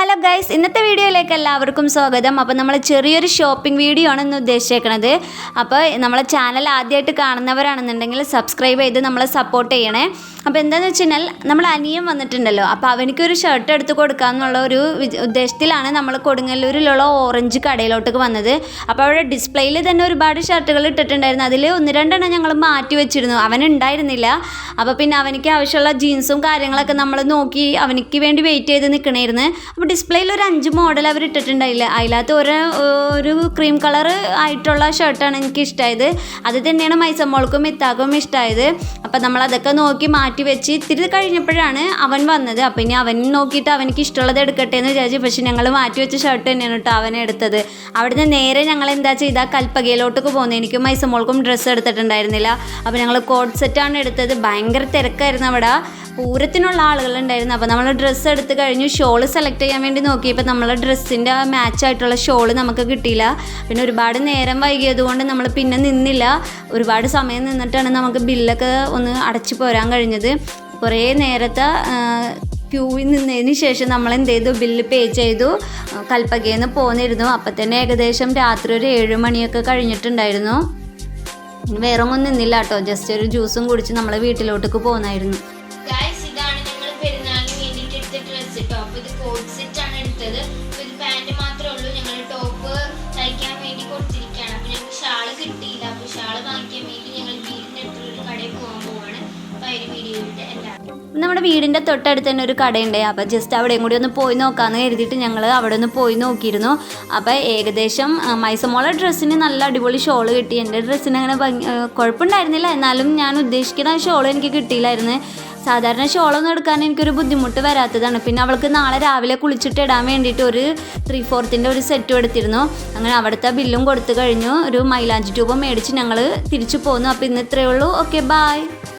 Hello guys, ഇന്നത്തെ വീഡിയോയിലേക്ക് എല്ലാവർക്കും സ്വാഗതം. അപ്പോൾ നമ്മൾ ചെറിയൊരു ഷോപ്പിംഗ് വീഡിയോ ആണ് ഇന്ന് ഉദ്ദേശിക്കുന്നത്. അപ്പോൾ നമ്മളെ ചാനൽ ആദ്യമായിട്ട് കാണുന്നവരാണെന്നുണ്ടെങ്കിൽ സബ്സ്ക്രൈബ് ചെയ്ത് നമ്മളെ സപ്പോർട്ട് ചെയ്യണേ. അപ്പോൾ എന്താണെന്ന് വെച്ച് കഴിഞ്ഞാൽ നമ്മൾ അനിയൻ വന്നിട്ടുണ്ടല്ലോ, അപ്പോൾ അവനക്കൊരു ഷർട്ട് എടുത്ത് കൊടുക്കാമെന്നുള്ള ഒരു ഉദ്ദേശത്തിലാണ് നമ്മൾ കൊടുങ്ങല്ലൂരിലുള്ള ഓറഞ്ച് കടയിലോട്ടേക്ക് വന്നത്. അപ്പോൾ അവിടെ ഡിസ്പ്ലേയിൽ തന്നെ ഒരുപാട് ഷർട്ടുകൾ ഇട്ടിട്ടുണ്ടായിരുന്നു. അതിൽ ഒന്ന് രണ്ടെണ്ണം ഞങ്ങൾ മാറ്റി വെച്ചിരുന്നു, അവനുണ്ടായിരുന്നില്ല. അപ്പോൾ പിന്നെ അവനിക്ക് ആവശ്യമുള്ള ജീൻസും കാര്യങ്ങളൊക്കെ നമ്മൾ നോക്കി അവനിക്ക് വേണ്ടി വെയിറ്റ് ചെയ്ത് നിൽക്കണമായിരുന്നു. അപ്പോൾ ഡിസ്പ്ലേയിൽ ഒരു 5 മോഡൽ അവർ ഇട്ടിട്ടുണ്ടായില്ല. അതിനകത്ത് ഒരു ക്രീം കളർ ആയിട്ടുള്ള ഷർട്ടാണ് എനിക്ക് ഇഷ്ടമായത്. അത് തന്നെയാണ് മൈസമ്മോൾക്കും മിത്താക്കും ഇഷ്ടമായത്. അപ്പോൾ നമ്മളതൊക്കെ നോക്കി മാറ്റി വെച്ച് ഇത്തിരി കഴിഞ്ഞപ്പോഴാണ് അവൻ വന്നത്. അപ്പോൾ ഇനി അവൻ നോക്കിയിട്ട് അവനിക്ക് ഇഷ്ടമുള്ളത് എടുക്കട്ടെ എന്ന് വിചാരിച്ചു. പക്ഷേ ഞങ്ങൾ മാറ്റി വെച്ച ഷർട്ട് തന്നെയാണ് കേട്ടോ അവനെ എടുത്തത്. അവിടുന്ന് നേരെ ഞങ്ങൾ എന്താ ചെയ്താൽ കൽപ്പകയിലോട്ടൊക്കെ പോകുന്നത്. എനിക്കും മൈസമ്മോൾക്കും ഡ്രസ്സ് എടുത്തിട്ടുണ്ടായിരുന്നില്ല. അപ്പോൾ ഞങ്ങൾ കോഡ് സെറ്റാണ് എടുത്തത്. ഭയങ്കര തിരക്കായിരുന്നു അവിടെ, പൂരത്തിനുള്ള ആളുകളുണ്ടായിരുന്നു. അപ്പോൾ നമ്മൾ ഡ്രസ്സ് എടുത്ത് കഴിഞ്ഞു. ഷോൾ സെലക്ട് ചെയ്യാൻ വേണ്ടി നോക്കിയപ്പോൾ നമ്മളെ ഡ്രസ്സിൻ്റെ മാച്ചായിട്ടുള്ള ഷോൾ നമുക്ക് കിട്ടിയില്ല. പിന്നെ ഒരുപാട് നേരം വൈകിയത് കൊണ്ട് നമ്മൾ പിന്നെ നിന്നില്ല. ഒരുപാട് സമയം നിന്നിട്ടാണ് നമുക്ക് ബില്ലൊക്കെ ഒന്ന് അടച്ചു പോരാൻ കഴിഞ്ഞത്. കുറേ നേരത്തെ ക്യൂവിൽ നിന്നതിന് ശേഷം നമ്മൾ എന്ത് ചെയ്തു, ബില്ല് പേ ചെയ്തു കൽപ്പകയിൽ നിന്ന് പോന്നിരുന്നു. അപ്പം തന്നെ ഏകദേശം രാത്രി ഒരു 7 മണിയൊക്കെ കഴിഞ്ഞിട്ടുണ്ടായിരുന്നു. വേറെ ഒന്നും നിന്നില്ല കേട്ടോ, ജസ്റ്റ് ഒരു ജ്യൂസും കുടിച്ച് നമ്മൾ വീട്ടിലോട്ടേക്ക് പോകുന്നായിരുന്നു. ടോപ്പ് ഇത് കോഡ് സെറ്റ് ആണ് എടുത്തത്. അപ്പോൾ ഇത് പാൻറ് മാത്രമേ ഉള്ളൂ. ഞങ്ങൾ ടോപ്പ് തയ്ക്കാൻ വേണ്ടി കൊടുത്തിരിക്കുകയാണ്. അപ്പോൾ ഞങ്ങൾക്ക് ഷാള് കിട്ടിയില്ല. അപ്പോൾ ഷാള് വാങ്ങിക്കാൻ വേണ്ടി ഞങ്ങൾ വീടിൻ്റെ അടുത്തുള്ളൊരു കടയിൽ പോകാൻ പോവാണ്. അപ്പോൾ അതിന് വീഡിയോയിട്ട് എല്ലാവരും നമ്മുടെ വീടിൻ്റെ തൊട്ടടുത്ത് തന്നെ ഒരു കടയുണ്ട്. അപ്പോൾ ജസ്റ്റ് അവിടെയും കൂടി ഒന്ന് പോയി നോക്കാമെന്ന് കരുതിയിട്ട് ഞങ്ങൾ അവിടെ ഒന്ന് പോയി നോക്കിയിരുന്നു. അപ്പോൾ ഏകദേശം മൈസമ്മോളെ ഡ്രസ്സിന് നല്ല അടിപൊളി ഷോള് കിട്ടി. എൻ്റെ ഡ്രസ്സിന് അങ്ങനെ കുഴപ്പമുണ്ടായിരുന്നില്ല, എന്നാലും ഞാൻ ഉദ്ദേശിക്കുന്ന ഷോൾ എനിക്ക് കിട്ടിയില്ലായിരുന്നു. സാധാരണ ഷോളൊന്നും എടുക്കാൻ എനിക്കൊരു ബുദ്ധിമുട്ട് വരാത്തതാണ്. പിന്നെ അവൾക്ക് നാളെ രാവിലെ കുളിച്ചിട്ട് ഇടാൻ വേണ്ടിയിട്ട് ഒരു 3/4 ഒരു സെറ്റും എടുത്തിരുന്നു. അങ്ങനെ അവിടുത്തെ ബില്ലും കൊടുത്തു കഴിഞ്ഞു. ഒരു മൈലാഞ്ചി ട്യൂബ് മേടിച്ച് ഞങ്ങൾ തിരിച്ചു പോന്നു. അപ്പോൾ ഇന്ന് ഇത്രയേ ഉള്ളൂ. Okay, by.